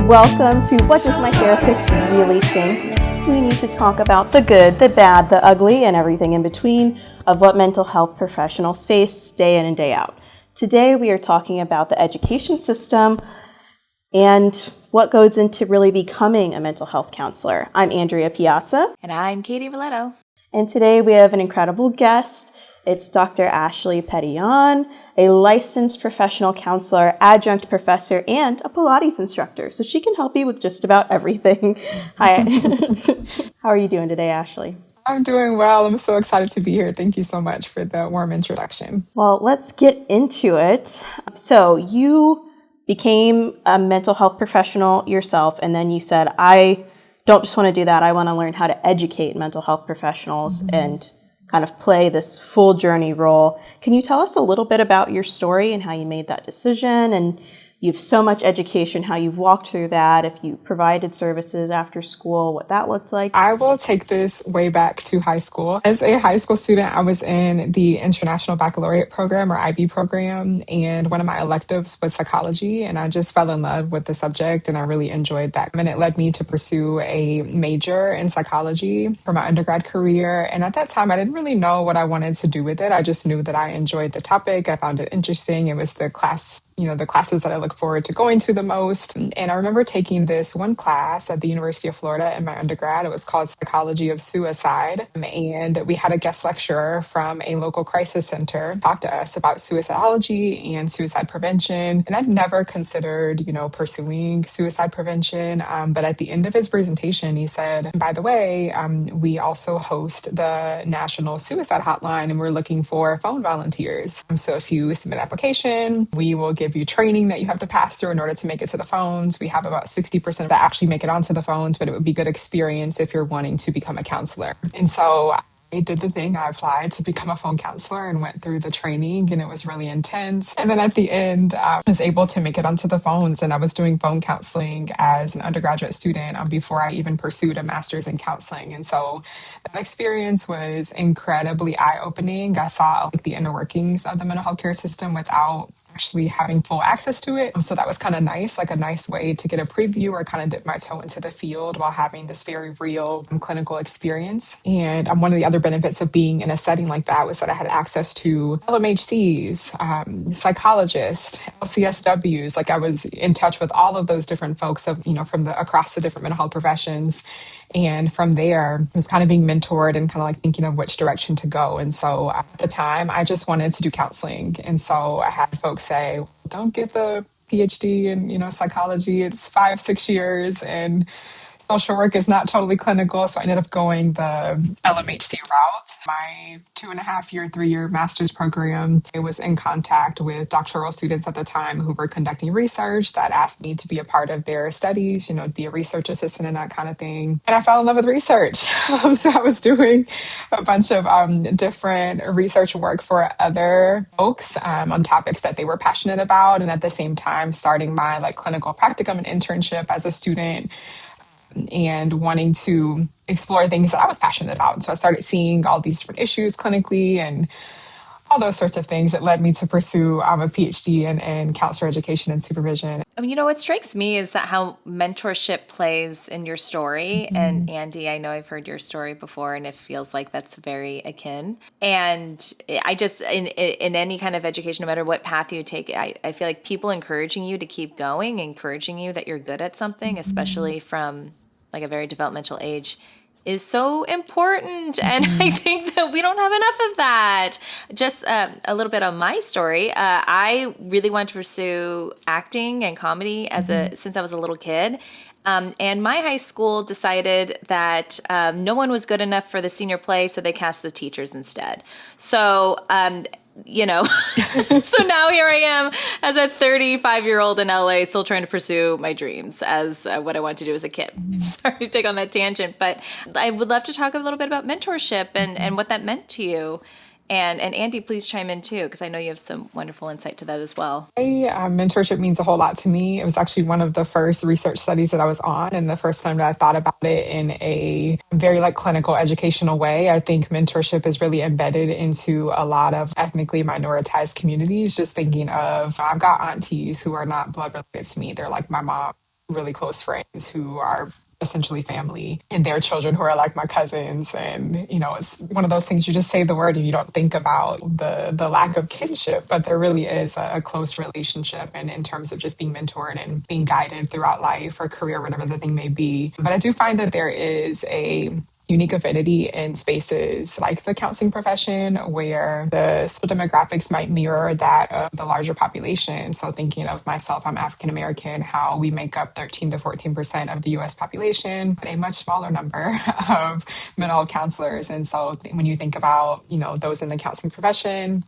Welcome to What Does My Therapist Really Think? We need to talk about the good, the bad, the ugly, and everything in between of what mental health professionals face day in and day out. Today we are talking about the education system and what goes into really becoming a mental health counselor. I'm Andrea Piazza. And I'm Katie Valletto. And today we have an incredible guest. It's Dr. Ashlei Petion, a licensed professional counselor, adjunct professor, and a Pilates instructor. So she can help you with just about everything. Hi. How are you doing today, Ashlei? I'm doing well. I'm so excited to be here. Thank you so much for the warm introduction. Well, let's get into it. So you became a mental health professional yourself, and then you said, I don't just want to do that. I want to learn how to educate mental health professionals and kind of play this full journey role. Can you tell us a little bit about your story and how you made that decision? And you have so much education, how you've walked through that, if you provided services after school, what that looked like. I will take this way back to high school. As a high school student, I was in the International Baccalaureate program or IB program, and one of my electives was psychology, and I just fell in love with the subject, and I really enjoyed that. And it led me to pursue a major in psychology for my undergrad career, and at that time, I didn't really know what I wanted to do with it. I just knew that I enjoyed the topic. I found it interesting. It was the classes that I look forward to going to the most. And I remember taking this one class at the University of Florida in my undergrad. It was called Psychology of Suicide. And we had a guest lecturer from a local crisis center talk to us about suicidology and suicide prevention. And I'd never considered, pursuing suicide prevention. But at the end of his presentation, he said, by the way, we also host the National Suicide Hotline, and we're looking for phone volunteers. So if you submit an application, we will give you training that you have to pass through in order to make it to the phones. We have about 60% that actually make it onto the phones, but it would be good experience if you're wanting to become a counselor. And so I did the thing. I applied to become a phone counselor and went through the training, and it was really intense. And then at the end, I was able to make it onto the phones, and I was doing phone counseling as an undergraduate student before I even pursued a master's in counseling. And so that experience was incredibly eye-opening. I saw the inner workings of the mental health care system without actually having full access to it. So that was kind of nice, like a nice way to get a preview or kind of dip my toe into the field while having this very real clinical experience. And one of the other benefits of being in a setting like that was that I had access to LMHCs, psychologists, LCSWs. Like I was in touch with all of those different folks from across the different mental health professions. And from there, I was kind of being mentored and kind of like thinking of which direction to go. And so at the time, I just wanted to do counseling. And so I had folks say, don't get the PhD in, psychology. It's 5-6 years and social work is not totally clinical. So I ended up going the LMHC route. My 2.5-year, 3-year master's program, I was in contact with doctoral students at the time who were conducting research that asked me to be a part of their studies, be a research assistant and that kind of thing. And I fell in love with research. So I was doing a bunch of different research work for other folks on topics that they were passionate about. And at the same time, starting my clinical practicum and internship as a student and wanting to explore things that I was passionate about. So I started seeing all these different issues clinically and all those sorts of things that led me to pursue a PhD in counselor education and supervision. What strikes me is that how mentorship plays in your story. Mm-hmm. And Andy, I know I've heard your story before, and it feels like that's very akin. And I just, in any kind of education, no matter what path you take, I feel like people encouraging you to keep going, encouraging you that you're good at something, especially from a very developmental age, is so important. And I think that we don't have enough of that. Just a little bit on my story. I really wanted to pursue acting and comedy since I was a little kid. And my high school decided that no one was good enough for the senior play, so they cast the teachers instead. So, so now here I am as a 35-year-old in LA, still trying to pursue my dreams as what I wanted to do as a kid. Sorry to take on that tangent, but I would love to talk a little bit about mentorship and what that meant to you. And Andy, please chime in too, because I know you have some wonderful insight to that as well. Mentorship means a whole lot to me. It was actually one of the first research studies that I was on, and the first time that I thought about it in a very clinical educational way. I think mentorship is really embedded into a lot of ethnically minoritized communities. Just thinking of, I've got aunties who are not blood related to me. They're like my mom really close friends who are essentially family, and their children who are like my cousins. And, it's one of those things, you just say the word and you don't think about the lack of kinship, but there really is a close relationship, and in terms of just being mentored and being guided throughout life or career, whatever the thing may be. But I do find that there is a unique affinity in spaces like the counseling profession where the social demographics might mirror that of the larger population. So thinking of myself, I'm African American, how we make up 13 to 14% of the US population, but a much smaller number of mental health counselors. And so when you think about, those in the counseling profession,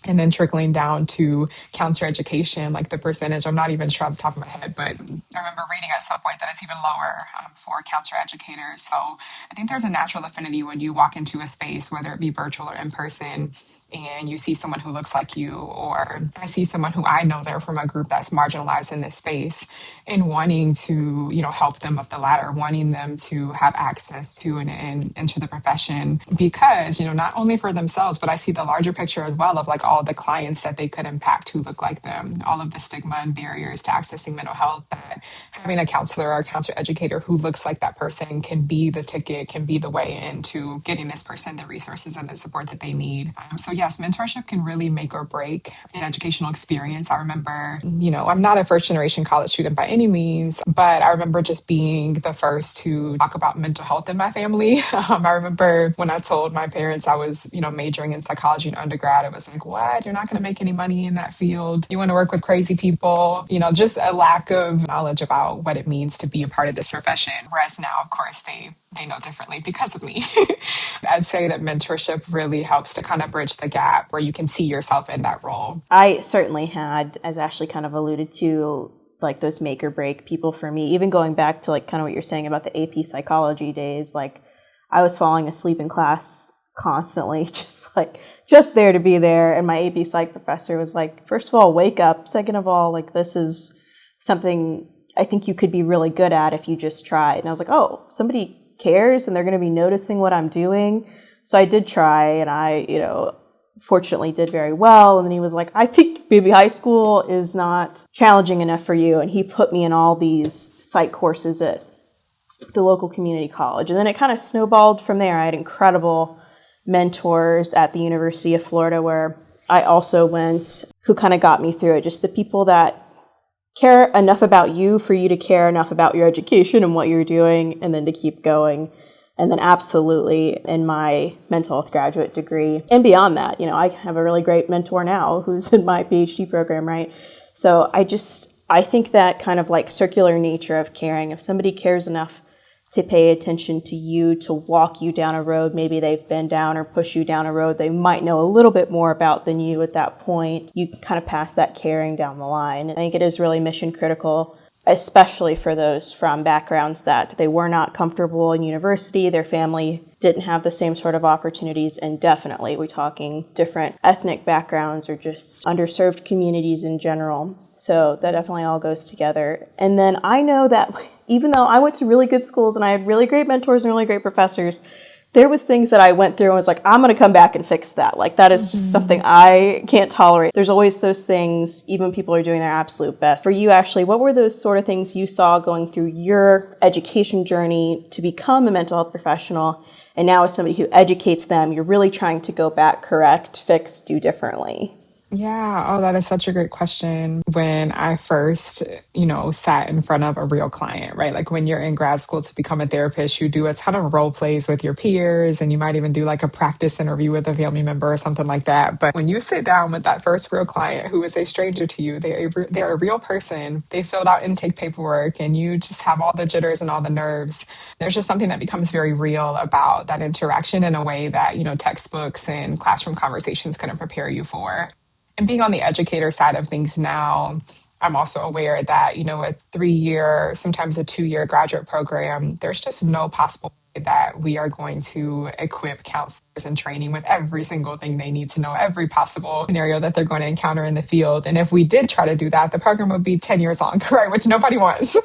and then trickling down to counselor education, like the percentage, I'm not even sure off the top of my head, but I remember reading at some point that it's even lower for counselor educators. So I think there's a natural affinity when you walk into a space, whether it be virtual or in person, and you see someone who looks like you, or I see someone who I know they're from a group that's marginalized in this space, and wanting to, help them up the ladder, wanting them to have access to and enter the profession because, not only for themselves, but I see the larger picture as well of like all the clients that they could impact who look like them, all of the stigma and barriers to accessing mental health, that having a counselor or a counselor educator who looks like that person can be the ticket, can be the way into getting this person the resources and the support that they need. So yes, mentorship can really make or break an educational experience. I remember, I'm not a first generation college student by any means, but I remember just being the first to talk about mental health in my family. I remember when I told my parents I was, majoring in psychology in undergrad, it was like, what? You're not going to make any money in that field. You want to work with crazy people, just a lack of knowledge about what it means to be a part of this profession. Whereas now, of course, they know differently because of me. I'd say that mentorship really helps to kind of bridge the gap where you can see yourself in that role. I certainly had, as Ashley kind of alluded to, like those make or break people for me. Even going back to like kind of what you're saying about the AP psychology days, like I was falling asleep in class constantly, just there to be there. And my AP psych professor was like, first of all, wake up. Second of all, like this is something I think you could be really good at if you just try. And I was like, oh, somebody cares and they're going to be noticing what I'm doing. So I did try, and I, fortunately did very well. And then he was like, I think maybe high school is not challenging enough for you. And he put me in all these psych courses at the local community college. And then it kind of snowballed from there. I had incredible mentors at the University of Florida where I also went, who kind of got me through it. Just the people that care enough about you for you to care enough about your education and what you're doing, and then to keep going. And then absolutely in my mental health graduate degree and beyond that, I have a really great mentor now who's in my PhD program, right? So I think that kind of like circular nature of caring, if somebody cares enough to pay attention to you, to walk you down a road maybe they've been down, or push you down a road they might know a little bit more about than you at that point, you kind of pass that caring down the line. I think it is really mission critical, especially for those from backgrounds that they were not comfortable in university, their family didn't have the same sort of opportunities, and definitely we're talking different ethnic backgrounds or just underserved communities in general. So that definitely all goes together. And then I know that even though I went to really good schools and I had really great mentors and really great professors, there was things that I went through and was like, I'm going to come back and fix that. Like that is just something I can't tolerate. There's always those things, even when people are doing their absolute best. For you, Ashley, what were those sort of things you saw going through your education journey to become a mental health professional? And now as somebody who educates them, you're really trying to go back, correct, fix, do differently. Yeah. Oh, that is such a great question. When I first, sat in front of a real client, right? Like when you're in grad school to become a therapist, you do a ton of role plays with your peers, and you might even do like a practice interview with a family member or something like that. But when you sit down with that first real client who is a stranger to you, they're a real person. They filled out intake paperwork, and you just have all the jitters and all the nerves. There's just something that becomes very real about that interaction in a way that, textbooks and classroom conversations couldn't prepare you for. And being on the educator side of things now, I'm also aware that, a 3-year, sometimes a 2-year graduate program, there's just no possible that we are going to equip counselors in training with every single thing they need to know, every possible scenario that they're going to encounter in the field. And if we did try to do that, the program would be 10 years long, right? Which nobody wants.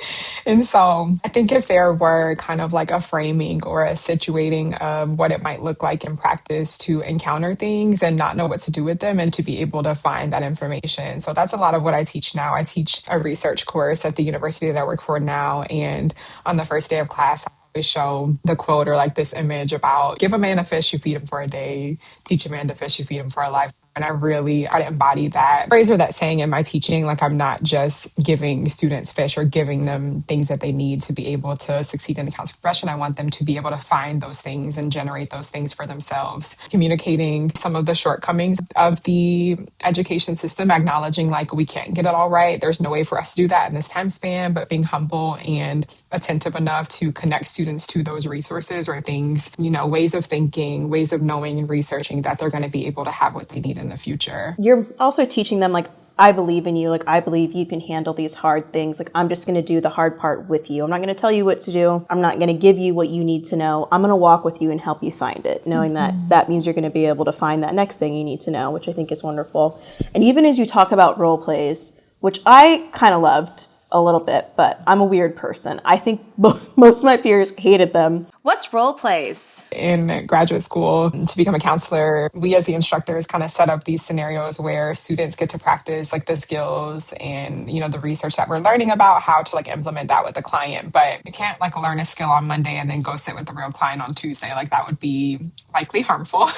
And so I think if there were kind of like a framing or a situating of what it might look like in practice to encounter things and not know what to do with them and to be able to find that information. So that's a lot of what I teach now. I teach a research course at the university that I work for now. And on the first day of class, always show the quote or like this image about give a man a fish, you feed him for a day, teach a man to fish, you feed him for a lifetime. And I really try to embody that phrase or that saying in my teaching. Like I'm not just giving students fish or giving them things that they need to be able to succeed in the counseling profession. I want them to be able to find those things and generate those things for themselves. Communicating some of the shortcomings of the education system, acknowledging like we can't get it all right. There's no way for us to do that in this time span, but being humble and attentive enough to connect students to those resources or things, ways of thinking, ways of knowing and researching that they're going to be able to have what they need in the future. You're also teaching them, like, I believe in you. Like, I believe you can handle these hard things. Like, I'm just going to do the hard part with you. I'm not going to tell you what to do. I'm not going to give you what you need to know. I'm going to walk with you and help you find it, knowing that means you're going to be able to find that next thing you need to know, which I think is wonderful. And even as you talk about role plays, which I kind of loved a little bit, but I'm a weird person. I think most of my peers hated them. What's role plays? In graduate school, to become a counselor, we as the instructors kind of set up these scenarios where students get to practice like the skills and, the research that we're learning about how to like implement that with the client. But you can't like learn a skill on Monday and then go sit with the real client on Tuesday. Like that would be likely harmful.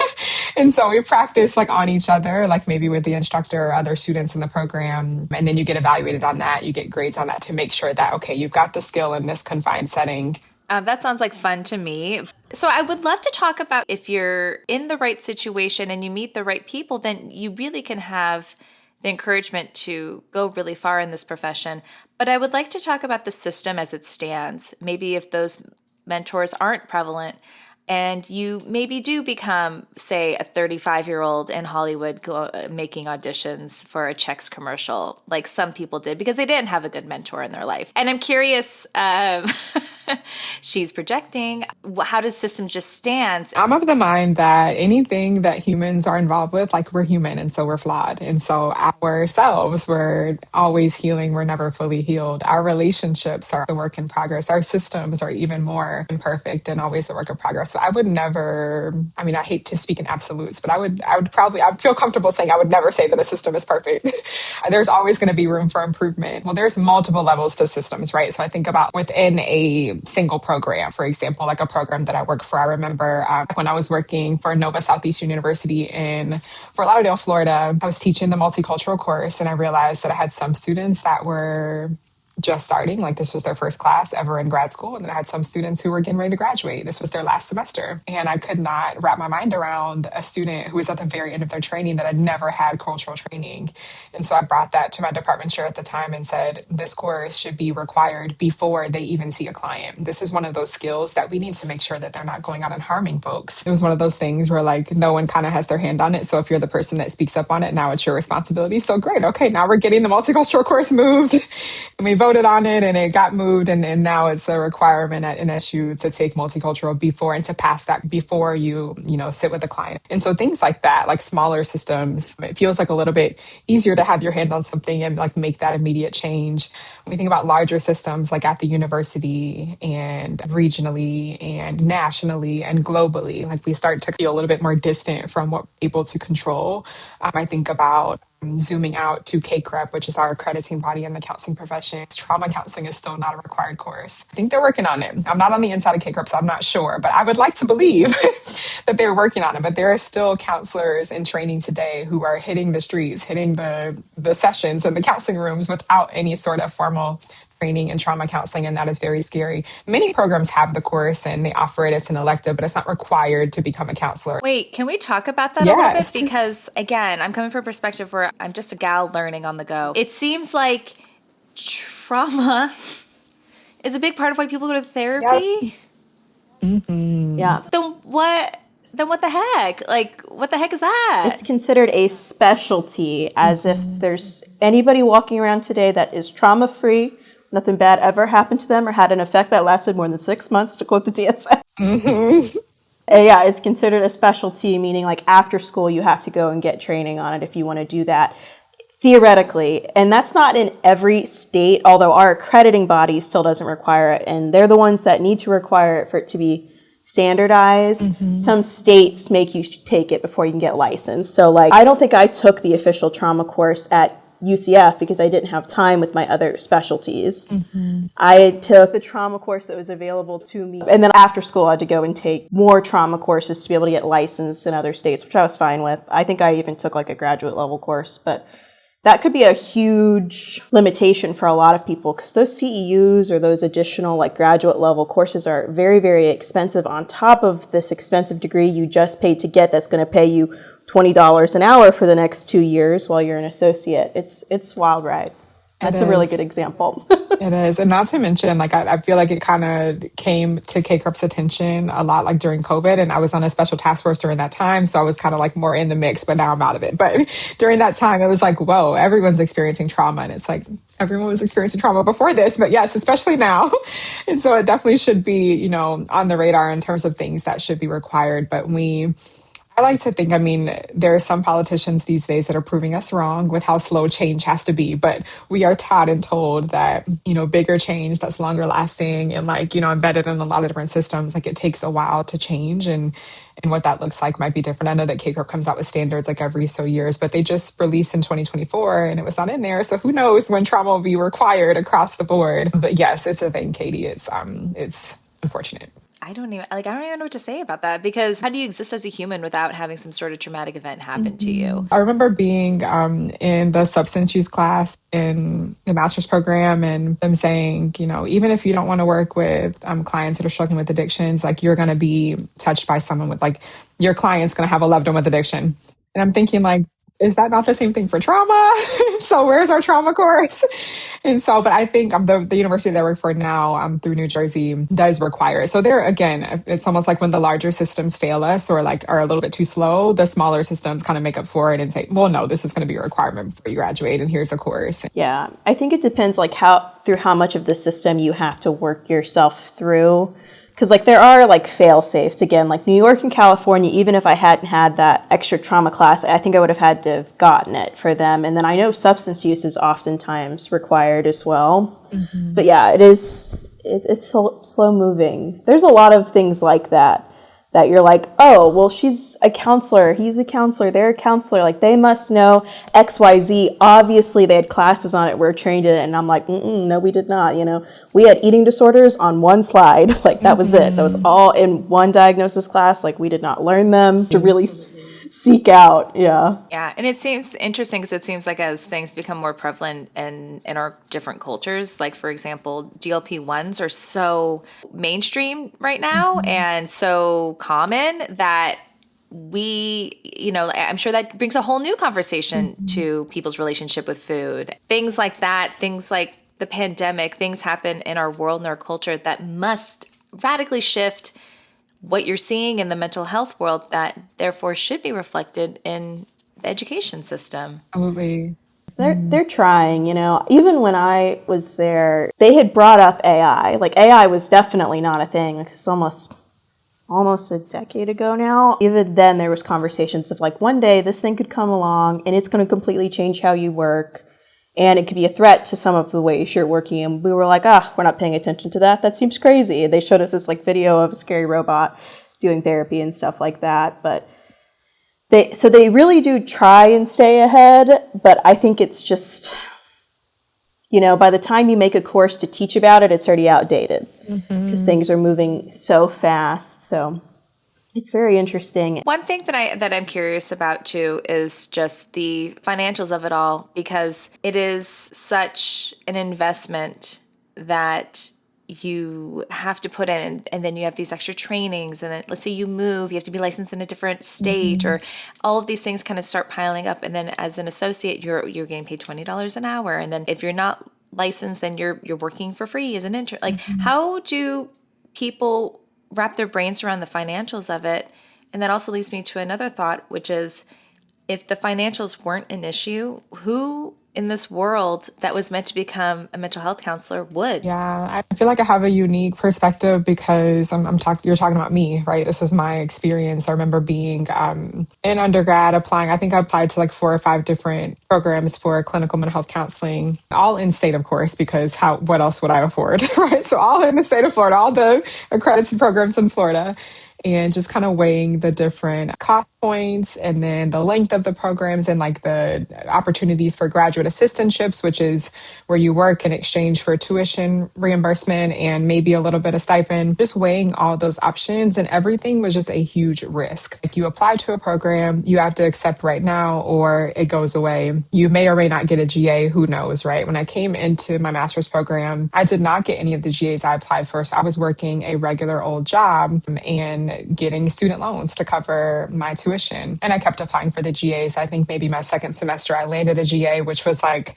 And so we practice like on each other, like maybe with the instructor or other students in the program. And then you get evaluated on that. You get grades on that to make sure that, okay, you've got the skill in this confined setting. That sounds like fun to me. So I would love to talk about if you're in the right situation and you meet the right people, then you really can have the encouragement to go really far in this profession. But I would like to talk about the system as it stands. Maybe if those mentors aren't prevalent and you maybe do become, say, a 35-year-old in Hollywood making auditions for a Chex commercial, like some people did, because they didn't have a good mentor in their life. And I'm curious, she's projecting, how does system just stand? I'm of the mind that anything that humans are involved with, like we're human and so we're flawed. And so ourselves, we're always healing. We're never fully healed. Our relationships are a work in progress. Our systems are even more imperfect and always a work in progress. So I would never, I hate to speak in absolutes, but I feel comfortable saying I would never say that a system is perfect. There's always going to be room for improvement. Well, there's multiple levels to systems, right? So I think about within a single program, for example, like a program that I work for. I remember when I was working for Nova Southeastern University in Fort Lauderdale, Florida, I was teaching the multicultural course and I realized that I had some students that were just starting, like this was their first class ever in grad school. And then I had some students who were getting ready to graduate. This was their last semester. And I could not wrap my mind around a student who was at the very end of their training that had never had cultural training. And so I brought that to my department chair at the time and said, this course should be required before they even see a client. This is one of those skills that we need to make sure that they're not going out and harming folks. It was one of those things where like no one kind of has their hand on it. So if you're the person that speaks up on it, now it's your responsibility. So great. Okay, now we're getting the multicultural course moved. And we voted on it and it got moved. And now it's a requirement at NSU to take multicultural before and to pass that before you sit with the client. And so things like that, like smaller systems, it feels like a little bit easier to have your hand on something and like make that immediate change. When we think about larger systems like at the university and regionally and nationally and globally, like we start to feel a little bit more distant from what we're able to control. I think about zooming out to CACREP, which is our accrediting body in the counseling profession. Trauma counseling is still not a required course. I think they're working on it. I'm not on the inside of CACREP, so I'm not sure, but I would like to believe that they're working on it. But there are still counselors in training today who are hitting the streets, hitting the sessions and the counseling rooms without any sort of formal training in trauma counseling, and that is very scary. Many programs have the course and they offer it as an elective, but it's not required to become a counselor. Wait, can we talk about that a little bit? Because again, I'm coming from a perspective where I'm just a gal learning on the go. It seems like trauma is a big part of why people go to therapy. Yep. Mm-hmm. Yeah. Then what the heck? Like, what the heck is that? It's considered a specialty, as if there's anybody walking around today that is trauma-free, nothing bad ever happened to them or had an effect that lasted more than 6 months, to quote the DSM. Mhm. Yeah, it's considered a specialty, meaning like after school you have to go and get training on it if you want to do that, theoretically. And that's not in every state, although our accrediting body still doesn't require it. And they're the ones that need to require it for it to be standardized. Some states make you take it before you can get licensed. So like, I don't think I took the official trauma course at UCF because I didn't have time with my other specialties. I took the trauma course that was available to me. And then after school, I had to go and take more trauma courses to be able to get licensed in other states, which I was fine with. I think I even took like a graduate level course, but that could be a huge limitation for a lot of people because those CEUs or those additional like graduate level courses are very, very expensive on top of this expensive degree you just paid to get that's going to pay you $20 an hour for the next 2 years while you're an associate. It's wild ride. That's a really good example. It is. And not to mention, like, I feel like it kind of came to K-Corp's attention a lot, like during COVID. And I was on a special task force during that time. So I was kind of like more in the mix, but now I'm out of it. But during that time, it was like, whoa, everyone's experiencing trauma. And it's like, everyone was experiencing trauma before this, but yes, especially now. And so it definitely should be, on the radar in terms of things that should be required. But I like to think, I mean, there are some politicians these days that are proving us wrong with how slow change has to be, but we are taught and told that, bigger change that's longer lasting and like, embedded in a lot of different systems, like it takes a while to change and what that looks like might be different. I know that K-Corp comes out with standards like every so years, but they just released in 2024 and it was not in there. So who knows when trauma will be required across the board. But yes, it's a thing, Katie. It's unfortunate. I don't even know what to say about that because how do you exist as a human without having some sort of traumatic event happen to you? I remember being in the substance use class in the master's program and them saying, even if you don't want to work with clients that are struggling with addictions, like you're going to be touched by someone with like your client's going to have a loved one with addiction. And I'm thinking like, is that not the same thing for trauma? So where's our trauma course? And so, but I think the university that I work for now through New Jersey does require it. So there, again, it's almost like when the larger systems fail us or like are a little bit too slow, the smaller systems kind of make up for it and say, well, no, this is going to be a requirement before you graduate and here's a course. Yeah, I think it depends like how much of the system you have to work yourself through. Because like there are like fail safes again, like New York and California. Even if I hadn't had that extra trauma class, I think I would have had to have gotten it for them. And then I know substance use is oftentimes required as well. But yeah, it's slow moving. There's a lot of things like that you're like, oh, well, she's a counselor, he's a counselor, they're a counselor, like they must know XYZ. Obviously, they had classes on it, we're trained in it, and I'm like, no, we did not. We had eating disorders on one slide, like that was it. That was all in one diagnosis class. Like we did not learn them to really seek out. Yeah. Yeah, and it seems interesting because it seems like as things become more prevalent in our different cultures, like for example, GLP-1s are so mainstream right now and so common that I'm sure that brings a whole new conversation to people's relationship with food. Things like that, things like the pandemic, things happen in our world and our culture that must radically shift what you're seeing in the mental health world that therefore should be reflected in the education system. Absolutely. They're trying, Even when I was there, they had brought up AI. Like AI was definitely not a thing. Like, it's almost a decade ago now. Even then, there was conversations of like, one day this thing could come along and it's going to completely change how you work. And it could be a threat to some of the ways you're working. And we were like, we're not paying attention to that. That seems crazy. They showed us this like video of a scary robot doing therapy and stuff like that. But they really do try and stay ahead. But I think it's just, by the time you make a course to teach about it, it's already outdated because things are moving so fast. So it's very interesting. One thing that I'm curious about too is just the financials of it all, because it is such an investment that you have to put in, and then you have these extra trainings, and then let's say you move, you have to be licensed in a different state, or all of these things kind of start piling up. And then as an associate, you're getting paid $20 an hour, and then if you're not licensed, then you're working for free as an intern. Like, how do people wrap their brains around the financials of it? And that also leads me to another thought, which is if the financials weren't an issue, who in this world that was meant to become a mental health counselor would. Yeah, I feel like I have a unique perspective because you're talking about me, right? This was my experience. I remember being in undergrad applying. I think I applied to like 4 or 5 different programs for clinical mental health counseling, all in state, of course, because what else would I afford, right? So all in the state of Florida, all the accredited programs in Florida. And just kind of weighing the different cost points and then the length of the programs and like the opportunities for graduate assistantships, which is where you work in exchange for tuition reimbursement and maybe a little bit of stipend, just weighing all those options, and everything was just a huge risk. Like, you apply to a program, you have to accept right now or it goes away. You may or may not get a GA, who knows, right? When I came into my master's program, I did not get any of the GAs I applied for. So I was working a regular old job and getting student loans to cover my tuition. And I kept applying for the GAs. I think maybe my second semester I landed a GA, which was like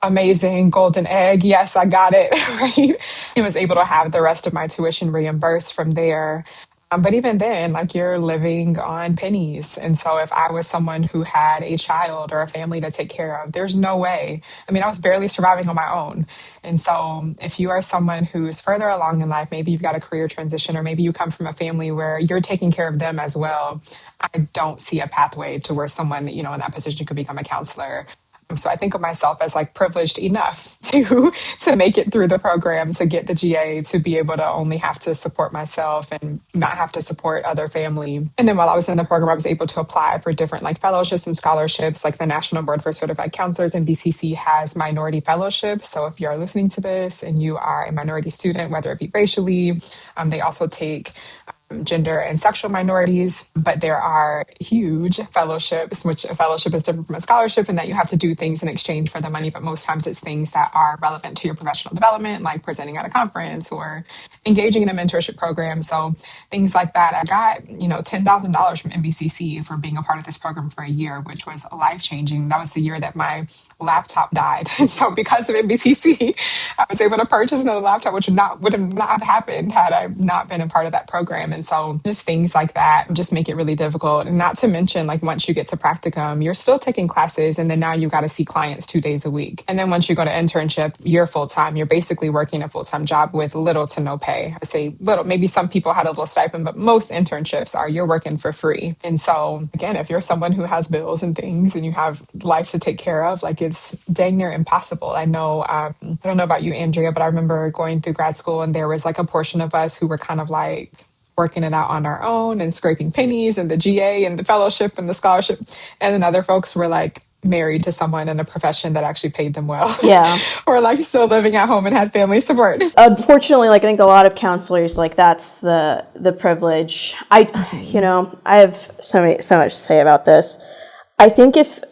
amazing, golden egg. Yes, I got it, right? I was able to have the rest of my tuition reimbursed from there. But even then, like, you're living on pennies. And so if I was someone who had a child or a family to take care of, there's no way. I mean, I was barely surviving on my own. And so if you are someone who's further along in life, maybe you've got a career transition, or maybe you come from a family where you're taking care of them as well, I don't see a pathway to where someone, in that position could become a counselor. So I think of myself as like privileged enough to make it through the program, to get the GA, to be able to only have to support myself and not have to support other family. And then while I was in the program, I was able to apply for different like fellowships and scholarships. Like the National Board for Certified Counselors in BCC has minority fellowships. So if you're listening to this and you are a minority student, whether it be racially, they also take gender and sexual minorities, but there are huge fellowships, which a fellowship is different from a scholarship in that you have to do things in exchange for the money, but most times it's things that are relevant to your professional development, like presenting at a conference or engaging in a mentorship program. So things like that. I got, $10,000 from NBCC for being a part of this program for a year, which was life-changing. That was the year that my laptop died. And so because of NBCC, I was able to purchase another laptop, which would have not happened had I not been a part of that program. And so just things like that just make it really difficult. And not to mention, like, once you get to practicum, you're still taking classes, and then now you got to see clients 2 days a week. And then once you go to internship, you're full-time. You're basically working a full-time job with little to no pay. I say little, maybe some people had a little stipend, but most internships you're working for free. And so again, if you're someone who has bills and things and you have life to take care of, like, it's dang near impossible. I know, I don't know about you, Andrea, but I remember going through grad school and there was like a portion of us who were kind of like working it out on our own and scraping pennies, and the GA and the fellowship and the scholarship. And then other folks were like married to someone in a profession that actually paid them well. Yeah. Or like still living at home and had family support. Unfortunately, like, I think a lot of counselors, like, that's the privilege. I have so much to say about this. I think if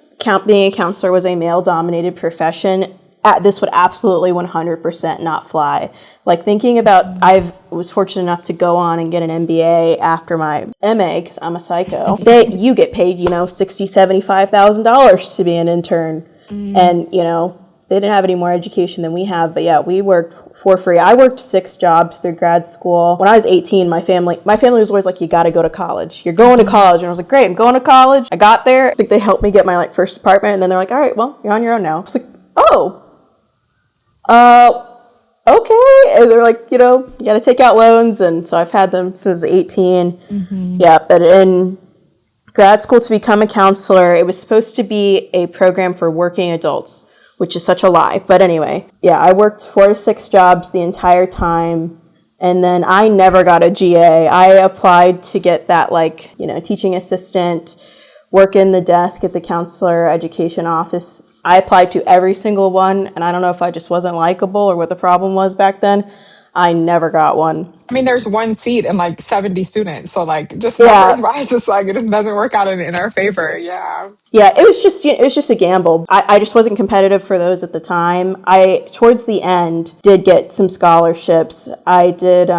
being a counselor was a male-dominated profession, this would absolutely 100% not fly. Like, thinking about, I was fortunate enough to go on and get an MBA after my MA, because I'm a psycho. You get paid, $60,000, $75,000 to be an intern. And, they didn't have any more education than we have. But yeah, we worked for free. I worked 6 jobs through grad school. When I was 18, my family was always like, you got to go to college. You're going to college. And I was like, great, I'm going to college. I got there. I think they helped me get my first apartment. And then they're like, all right, well, you're on your own now. I was like, oh. Okay. And they're like, you got to take out loans. And so I've had them since 18. Mm-hmm. Yeah. But in grad school, to become a counselor, it was supposed to be a program for working adults, which is such a lie. But anyway, yeah, I worked 4 to 6 jobs the entire time. And then I never got a GA. I applied to get that, teaching assistant, work in the desk at the counselor education office. I applied to every single one, and I don't know if I just wasn't likable or what the problem was back then. I never got one. I mean, there's one seat and 70 students. So just numbers wise, it's it just doesn't work out in our favor. Yeah. Yeah, it was just a gamble. I just wasn't competitive for those at the time. I, towards the end, did get some scholarships. I did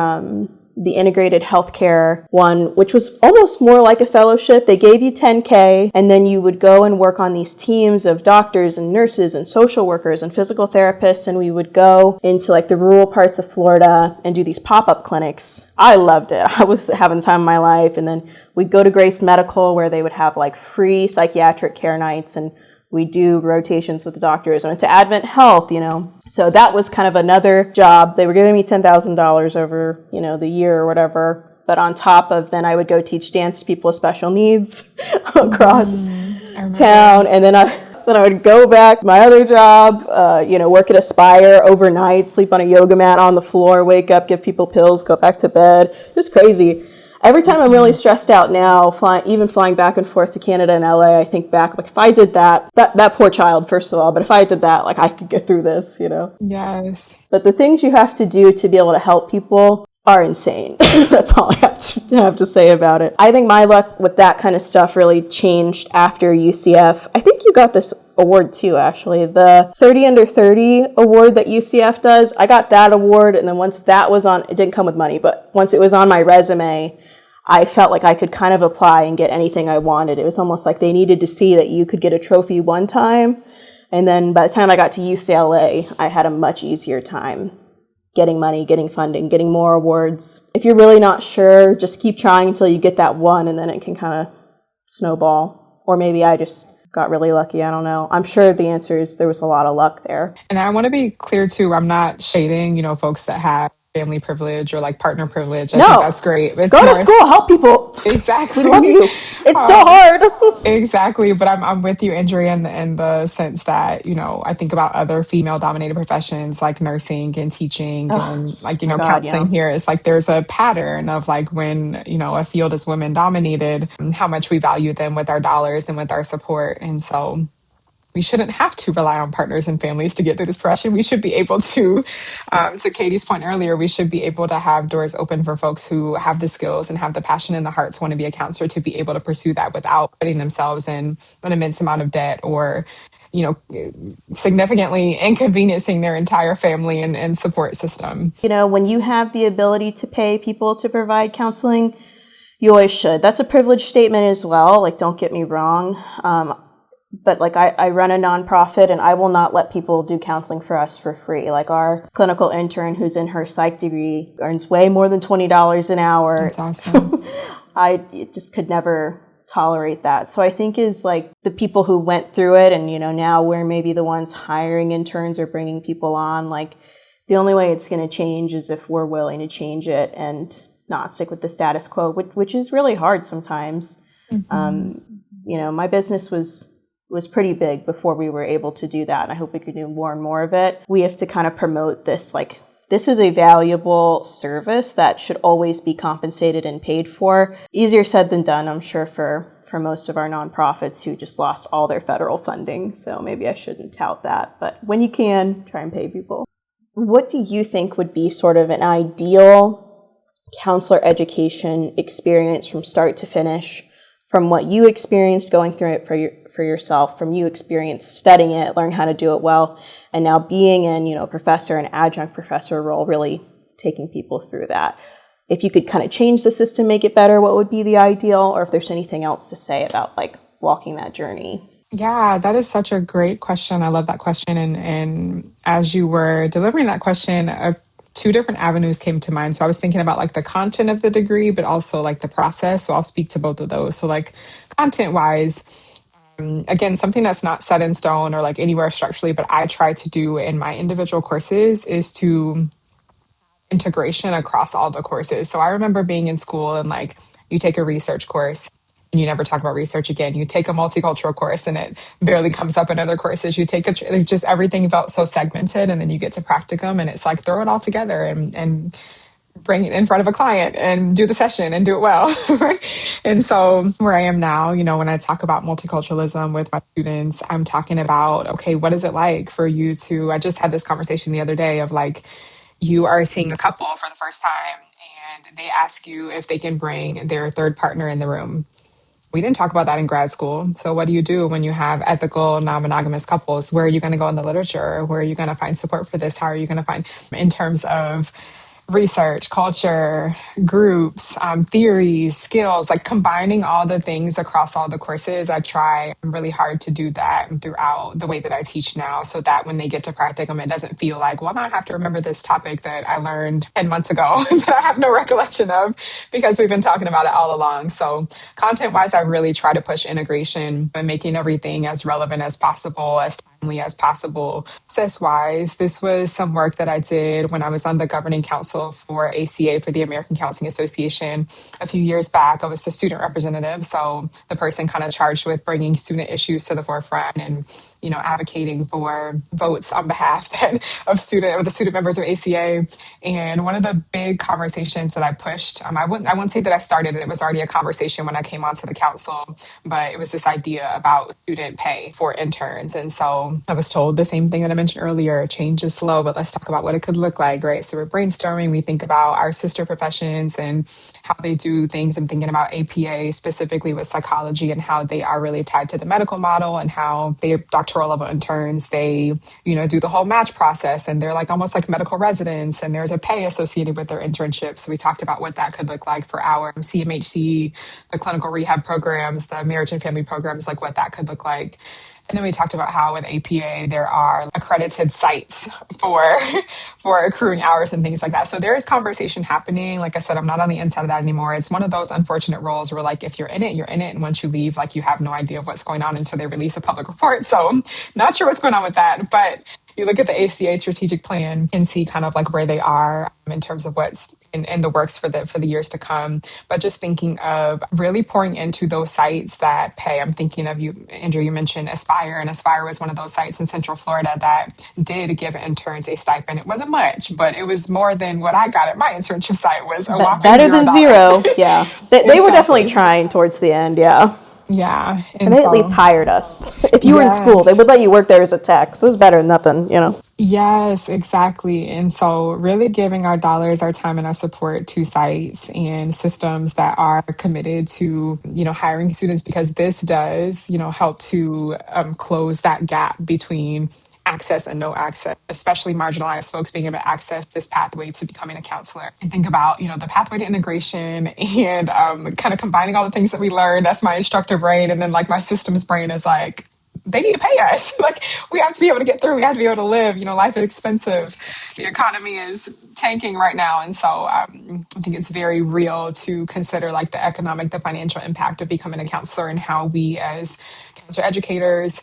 the integrated healthcare one, which was almost more like a fellowship. They gave you $10K, and then you would go and work on these teams of doctors and nurses and social workers and physical therapists, and we would go into the rural parts of Florida and do these pop-up clinics. I loved it. I was having the time of my life. And then we'd go to Grace Medical, where they would have free psychiatric care nights, and We do rotations with the doctors. I went to Advent Health, So that was kind of another job. They were giving me $10,000 over, the year or whatever. But on top of then I would go teach dance to people with special needs across town. And then I would go back to my other job, work at Aspire overnight, sleep on a yoga mat on the floor, wake up, give people pills, go back to bed. It was crazy. Every time I'm really stressed out now, even flying back and forth to Canada and LA, I think back, like if I did that poor child, first of all, but if I did that, like I could get through this, Yes. But the things you have to do to be able to help people are insane. That's all I have to say about it. I think my luck with that kind of stuff really changed after UCF. I think you got this award too, Ashley. The 30 under 30 award that UCF does, I got that award, and then once that was on, it didn't come with money, but once it was on my resume, I felt like I could kind of apply and get anything I wanted. It was almost like they needed to see that you could get a trophy one time, and then by the time I got to UCLA, I had a much easier time getting money, getting funding, getting more awards. If you're really not sure, just keep trying until you get that one, and then it can kind of snowball. Or maybe I just got really lucky. I don't know. I'm sure the answer is there was a lot of luck there. And I want to be clear too, I'm not shading, folks that have family privilege or like partner privilege. I think that's great. It's go to school, help people. Exactly. We love you. It's still hard. Exactly. But I'm with you, Andrea, in the sense that, I think about other female dominated professions like nursing and teaching and like, counseling here. It's like there's a pattern of like when, a field is women dominated, how much we value them with our dollars and with our support. And so we shouldn't have to rely on partners and families to get through this profession. We should be able to, so Katie's point earlier, we should be able to have doors open for folks who have the skills and have the passion and the heart to want to be a counselor to be able to pursue that without putting themselves in an immense amount of debt or, significantly inconveniencing their entire family and support system. When you have the ability to pay people to provide counseling, you always should. That's a privileged statement as well. Like, don't get me wrong. But like I run a nonprofit and I will not let people do counseling for us for free. Like our clinical intern who's in her psych degree earns way more than $20 an hour. That's awesome. I just could never tolerate that. So I think is like the people who went through it and, now we're maybe the ones hiring interns or bringing people on. Like the only way it's going to change is if we're willing to change it and not stick with the status quo, which is really hard sometimes. Mm-hmm. My business was pretty big before we were able to do that. And I hope we could do more and more of it. We have to kind of promote this, like, this is a valuable service that should always be compensated and paid for. Easier said than done, I'm sure, for most of our nonprofits who just lost all their federal funding. So maybe I shouldn't tout that. But when you can, try and pay people. What do you think would be sort of an ideal counselor education experience from start to finish, from what you experienced going through it for yourself, from you experience studying it, learn how to do it well, and now being in, professor and adjunct professor role, really taking people through that. If you could kind of change the system, make it better, what would be the ideal? Or if there's anything else to say about like walking that journey? Yeah, that is such a great question. I love that question. And as you were delivering that question, two different avenues came to mind. So I was thinking about like the content of the degree, but also like the process. So I'll speak to both of those. So like content wise, again, something that's not set in stone or like anywhere structurally, but I try to do in my individual courses is to integration across all the courses. So I remember being in school and like you take a research course and you never talk about research again. You take a multicultural course and it barely comes up in other courses. You take just everything felt so segmented, and then you get to practicum and it's like throw it all together and bring it in front of a client and do the session and do it well. Right? And so where I am now, when I talk about multiculturalism with my students, I'm talking about, okay, what is it like for you to, I just had this conversation the other day of like, you are seeing a couple for the first time and they ask you if they can bring their third partner in the room. We didn't talk about that in grad school. So what do you do when you have ethical, non-monogamous couples? Where are you going to go in the literature? Where are you going to find support for this? How are you going to find in terms of research, culture, groups, theories, skills, like combining all the things across all the courses. I try really hard to do that throughout the way that I teach now so that when they get to practicum, it doesn't feel like, well, now I have to remember this topic that I learned 10 months ago that I have no recollection of because we've been talking about it all along. So content wise, I really try to push integration and making everything as relevant as possible, as timely as possible. Process wise, this was some work that I did when I was on the governing council for ACA, for the American Counseling Association a few years back. I was the student representative, so the person kind of charged with bringing student issues to the forefront and advocating for votes on behalf of the student members of ACA. And one of the big conversations that I pushed, I wouldn't say that I started it. It was already a conversation when I came onto the council, but it was this idea about student pay for interns. And so I was told the same thing that I mentioned earlier: change is slow, but let's talk about what it could look like, right? So we're brainstorming. We think about our sister professions and how they do things. I'm thinking about APA specifically with psychology and how they are really tied to the medical model and how they doctoral level interns, they, do the whole match process and they're like almost like medical residents and there's a pay associated with their internships. So we talked about what that could look like for our CMHC, the clinical rehab programs, the marriage and family programs, like what that could look like. And then we talked about how with APA there are accredited sites for for accruing hours and things like that. So there is conversation happening. Like I said, I'm not on the inside of that anymore. It's one of those unfortunate roles where like if you're in it, you're in it. And once you leave, like you have no idea of what's going on until they release a public report. So not sure what's going on with that. But you look at the ACA strategic plan and see kind of like where they are in terms of what's in the works for the years to come. But just thinking of really pouring into those sites that pay. I'm thinking of you, Andrew, you mentioned Aspire, and Aspire was one of those sites in Central Florida that did give interns a stipend. It wasn't much, but it was more than what I got at my internship site, was a whopping Better than $0. zero. Yeah. They were definitely Exactly. trying towards the end. Yeah. Yeah. And And they at least so, hired us. If you were in school, they yes. would let you work there as a tech. So it was better than nothing. Yes, exactly. And so really giving our dollars, our time, and our support to sites and systems that are committed to, hiring students, because this does, help to close that gap between access and no access, especially marginalized folks being able to access this pathway to becoming a counselor. And think about, the pathway to integration and kind of combining all the things that we learned. That's my instructor brain. And then like my systems brain is like, they need to pay us. Like we have to be able to get through. We have to be able to live. Life is expensive. The economy is tanking right now. And so I think it's very real to consider like the financial impact of becoming a counselor and how we as counselor educators,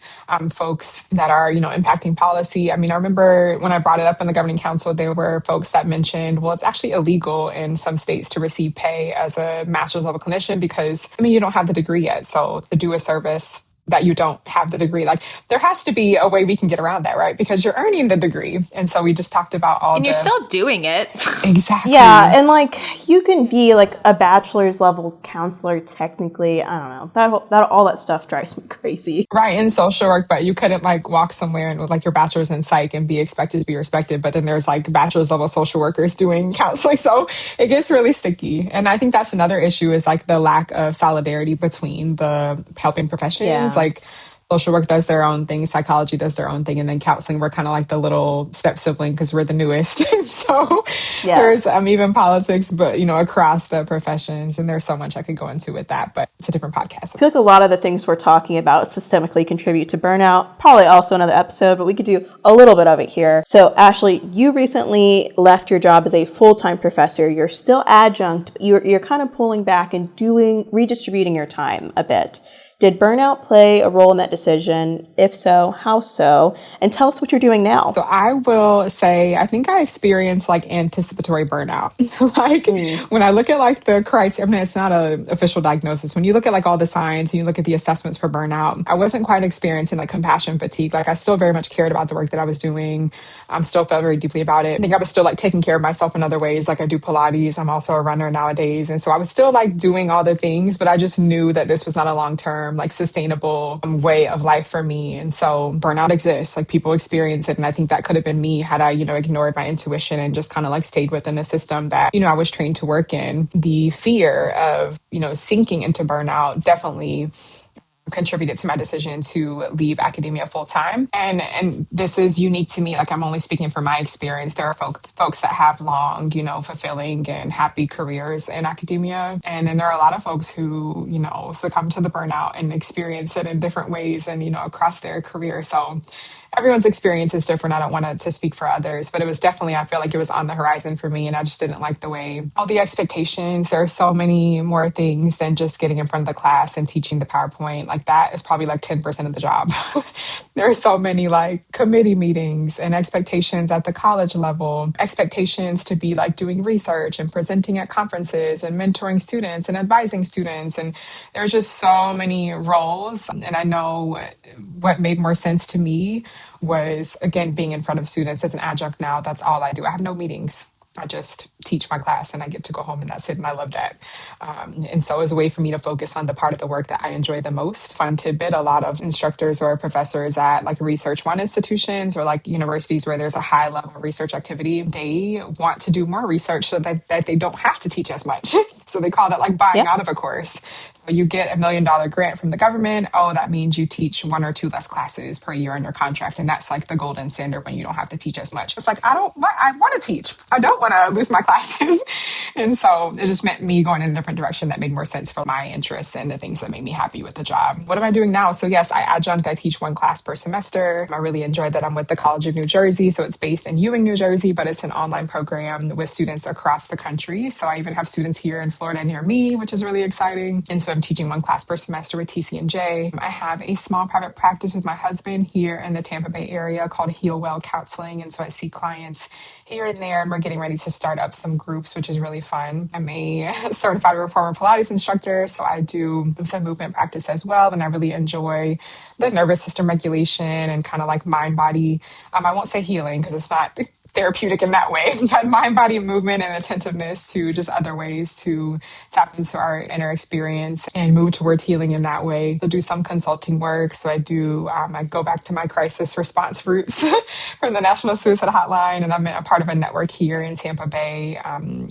folks that are, impacting policy. I mean, I remember when I brought it up in the governing council, there were folks that mentioned, well, it's actually illegal in some states to receive pay as a master's level clinician because, you don't have the degree yet. So to do a service that you don't have the degree, like there has to be a way we can get around that, right? Because you're earning the degree. And so we just talked about all And you're the still doing it. Yeah, exactly. and like you can be like a bachelor's level counselor technically. I don't know. That all that stuff drives me crazy. Right, in social work, but you couldn't like walk somewhere and with like your bachelor's in psych and be expected to be respected. But then there's like bachelor's level social workers doing counseling. So it gets really sticky. And I think that's another issue is like the lack of solidarity between the helping professions. Yeah. Like social work does their own thing, psychology does their own thing, and then counseling, we're kind of like the little step sibling because we're the newest. So Yeah. there's even politics, but across the professions, and there's so much I could go into with that, but it's a different podcast. I feel like a lot of the things we're talking about systemically contribute to burnout. Probably also another episode, but we could do a little bit of it here. So, Ashlei, you recently left your job as a full-time professor. You're still adjunct, but you're kind of pulling back and redistributing your time a bit. Did burnout play a role in that decision? If so, how so? And tell us what you're doing now. So I will say, I think I experienced like anticipatory burnout. Like when I look at like the criteria, I mean, it's not an official diagnosis. When you look at like all the science and you look at the assessments for burnout, I wasn't quite experiencing like compassion fatigue. Like I still very much cared about the work that I was doing. Still felt very deeply about it. I think I was still like taking care of myself in other ways. Like I do Pilates. I'm also a runner nowadays. And so I was still like doing all the things, but I just knew that this was not a long-term, like sustainable way of life for me. And so burnout exists, like people experience it. And I think that could have been me had I, ignored my intuition and just kind of like stayed within the system that, I was trained to work in. The fear of, sinking into burnout definitely contributed to my decision to leave academia full time. And this is unique to me. Like, I'm only speaking from my experience. There are folks that have long, fulfilling and happy careers in academia. And then there are a lot of folks who, succumb to the burnout and experience it in different ways and, across their career. So everyone's experience is different. I don't want to speak for others, but it was definitely, I feel like it was on the horizon for me. And I just didn't like the way all the expectations, there are so many more things than just getting in front of the class and teaching the PowerPoint. Like, that is probably like 10% of the job. There are so many like committee meetings and expectations at the college level, expectations to be like doing research and presenting at conferences and mentoring students and advising students. And there's just so many roles. And I know what made more sense to me was, again, being in front of students as an adjunct now. That's all I do. I have no meetings. I just teach my class and I get to go home and that's it. And I love that. And so it was a way for me to focus on the part of the work that I enjoy the most. Fun tidbit, a lot of instructors or professors at like research one institutions or like universities where there's a high level of research activity, they want to do more research so that they don't have to teach as much. So they call that like buying Yeah. out of a course. You get $1 million grant from the government. Oh, that means you teach 1 or 2 less classes per year in your contract. And that's like the golden standard when you don't have to teach as much. It's like, I want to teach. I don't want to lose my classes. And so it just meant me going in a different direction that made more sense for my interests and the things that made me happy with the job. What am I doing now? So yes, I adjunct. I teach 1 class per semester. I really enjoy that. I'm with the College of New Jersey. So it's based in Ewing, New Jersey, but it's an online program with students across the country. So I even have students here in Florida near me, which is really exciting. And so I'm teaching 1 class per semester with TC&J. I have a small private practice with my husband here in the Tampa Bay area called Heal Well Counseling. And so I see clients here and there, and we're getting ready to start up some groups, which is really fun. I'm a certified reformer Pilates instructor, so I do some movement practice as well. And I really enjoy the nervous system regulation and kind of like mind body. I won't say healing because it's not therapeutic in that way, but mind, body, movement, and attentiveness to just other ways to tap into our inner experience and move towards healing in that way. So do some consulting work. So I go back to my crisis response roots from the National Suicide Hotline, and I'm a part of a network here in Tampa Bay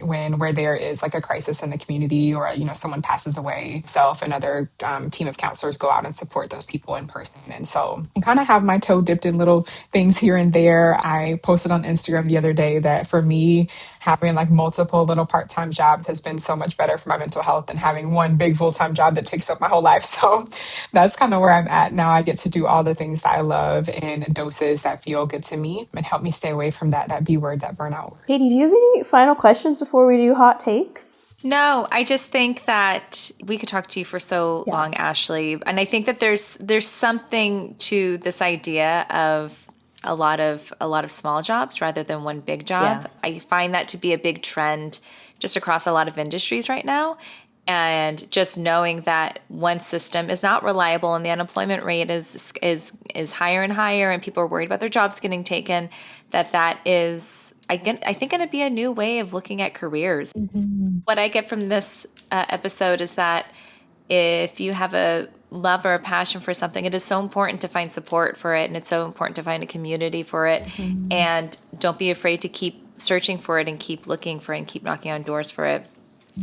where there is like a crisis in the community or someone passes away. Self and other team of counselors go out and support those people in person. And so I kind of have my toe dipped in little things here and there. I posted on Instagram the other day that for me, having like multiple little part-time jobs has been so much better for my mental health than having one big full-time job that takes up my whole life. So that's kind of where I'm at now. I get to do all the things that I love in doses that feel good to me and help me stay away from that B word, that burnout word. Katie, do you have any final questions before we do hot takes? No, I just think that we could talk to you for so long, Ashlei. And I think that there's something to this idea of a lot of small jobs rather than one big job. Yeah. I find that to be a big trend just across a lot of industries right now. And just knowing that one system is not reliable and the unemployment rate is higher and higher and people are worried about their jobs getting taken, that is, I think, going to be a new way of looking at careers. Mm-hmm. What I get from this episode is that if you have a love or a passion for something, it is so important to find support for it. And it's so important to find a community for it. Mm-hmm. And don't be afraid to keep searching for it and keep looking for it and keep knocking on doors for it.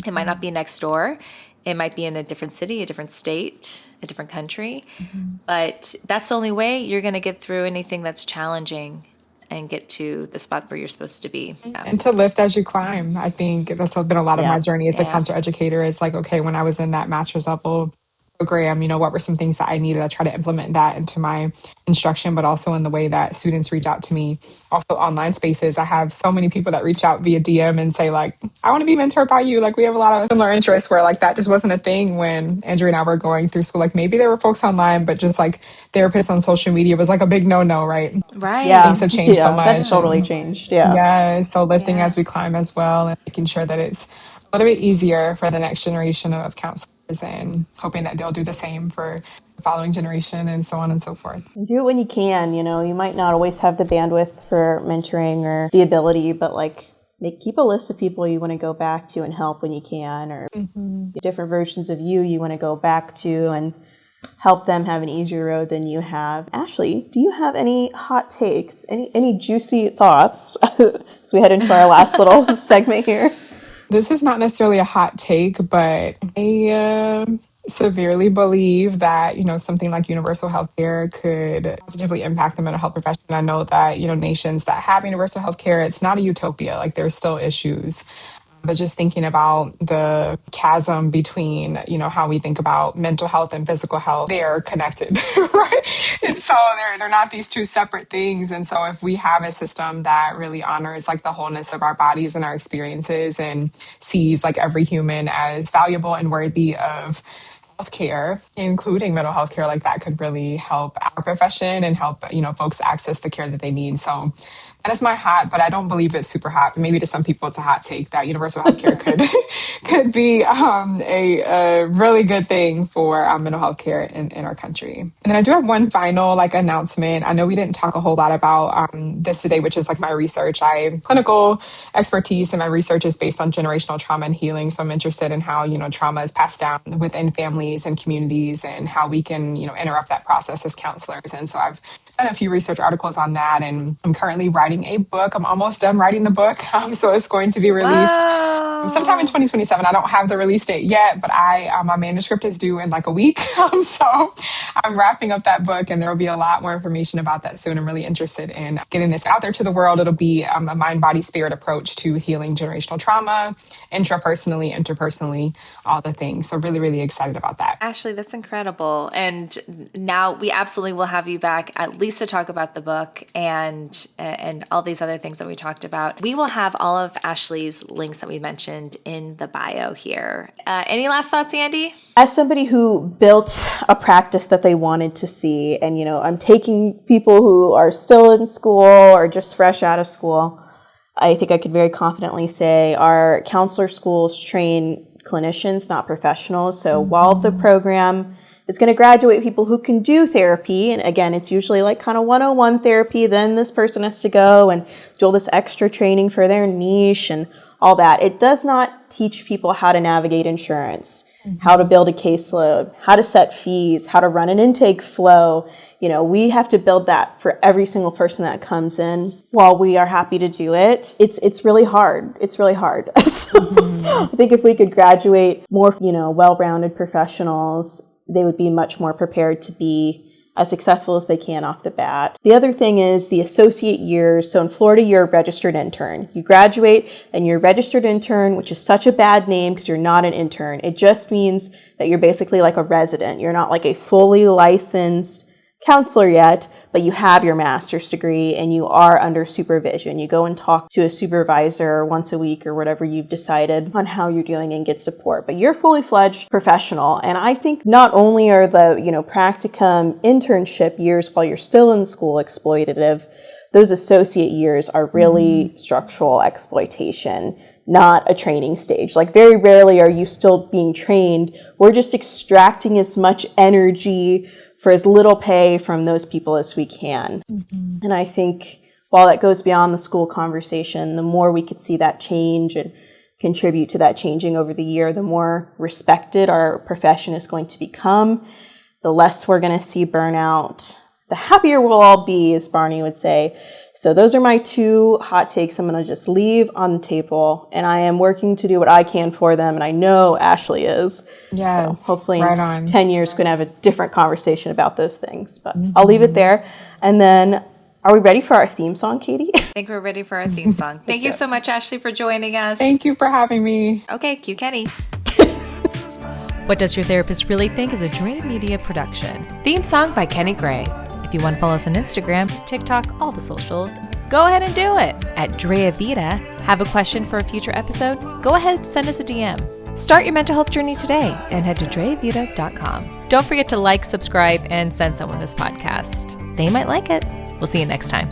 It might not be next door. It might be in a different city, a different state, a different country. Mm-hmm. But that's the only way you're going to get through anything that's challenging and get to the spot where you're supposed to be. And to lift as you climb. I think that's been a lot of my journey as a counselor educator. Is like, okay, when I was in that master's level program, what were some things that I needed? I try to implement that into my instruction, but also in the way that students reach out to me. Also online spaces. I have so many people that reach out via DM and say like, I want to be mentored by you. Like we have a lot of similar interests where like that just wasn't a thing when Andrew and I were going through school. Like maybe there were folks online, but just like therapists on social media was like a big no-no, right? Right. Yeah. Things have changed so much. That's totally changed. Yeah. Yeah. So lifting as we climb as well and making sure that it's a little bit easier for the next generation of counselors and hoping that they'll do the same for the following generation and so on and so forth. And do it when you can. You might not always have the bandwidth for mentoring or the ability, but like keep a list of people you want to go back to and help when you can, or different versions of you want to go back to and help them have an easier road than you have. Ashlei, do you have any hot takes, any juicy thoughts as we head into our last little segment here? This is not necessarily a hot take, but severely believe that, something like universal health care could positively impact the mental health profession. I know that, nations that have universal health care, it's not a utopia. Like, there's still issues. But just thinking about the chasm between, how we think about mental health and physical health, they're connected, right? And so they're not these two separate things. And so if we have a system that really honors like the wholeness of our bodies and our experiences and sees like every human as valuable and worthy of healthcare, including mental health care, like that could really help our profession and help, folks access the care that they need. So that is my hot, but I don't believe it's super hot. Maybe to some people it's a hot take that universal health care could be a really good thing for mental health care in our country. And then I do have one final like announcement. I know we didn't talk a whole lot about this today, which is like my research. I have clinical expertise and my research is based on generational trauma and healing. So I'm interested in how, trauma is passed down within families and communities and how we can, interrupt that process as counselors. And so I've done a few research articles on that, and I'm currently writing a book. I'm almost done writing the book, so it's going to be released sometime in 2027. I don't have the release date yet, but my manuscript is due in like a week, so I'm wrapping up that book, and there will be a lot more information about that soon. I'm really interested in getting this out there to the world. It'll be a mind, body, spirit approach to healing generational trauma, intrapersonally, interpersonally, all the things. So really, really excited about that. Ashlei, that's incredible. And now we absolutely will have you back at least to talk about the book and all these other things that we talked about. We will have all of Ashlei's links that we mentioned in the bio here. Any last thoughts, Andy? As somebody who built a practice that they wanted to see, and I'm taking people who are still in school or just fresh out of school, I think I could very confidently say our counselor schools train clinicians, not professionals. So while the program is going to graduate people who can do therapy, and again, it's usually like kind of 101 therapy, then this person has to go and do all this extra training for their niche and all that. It does not teach people how to navigate insurance, how to build a caseload, how to set fees, how to run an intake flow. We have to build that for every single person that comes in. While we are happy to do it, it's really hard. It's really hard. So I think if we could graduate more, well-rounded professionals, they would be much more prepared to be as successful as they can off the bat. The other thing is the associate years. So in Florida, you're a registered intern. You graduate and you're a registered intern, which is such a bad name because you're not an intern. It just means that you're basically like a resident. You're not like a fully licensed counselor yet, but you have your master's degree and you are under supervision. You go and talk to a supervisor once a week or whatever you've decided on how you're doing and get support. But you're a fully fledged professional. And I think not only are the, practicum internship years while you're still in school exploitative, those associate years are really structural exploitation, not a training stage. Like very rarely are you still being trained. We're just extracting as much energy for as little pay from those people as we can. And I think while that goes beyond the school conversation, the more we could see that change and contribute to that changing over the year, the more respected our profession is going to become, the less we're going to see burnout, the happier we'll all be, as Barney would say. So those are my two hot takes I'm going to just leave on the table. And I am working to do what I can for them. And I know Ashlei is. Yes, so hopefully right in 10 years, we're going to have a different conversation about those things. But I'll leave it there. And then, are we ready for our theme song, Katie? I think we're ready for our theme song. Thank you so much, Ashlei, for joining us. Thank you for having me. Okay, cue Kenny. What Does Your Therapist Really Think is a Drea Media production. Theme song by Kenny Gray. If you want to follow us on Instagram, TikTok, all the socials, go ahead and do it at Drea Vita. Have a question for a future episode? Go ahead and send us a DM. Start your mental health journey today and head to dreavita.com. Don't forget to like, subscribe, and send someone this podcast. They might like it. We'll see you next time.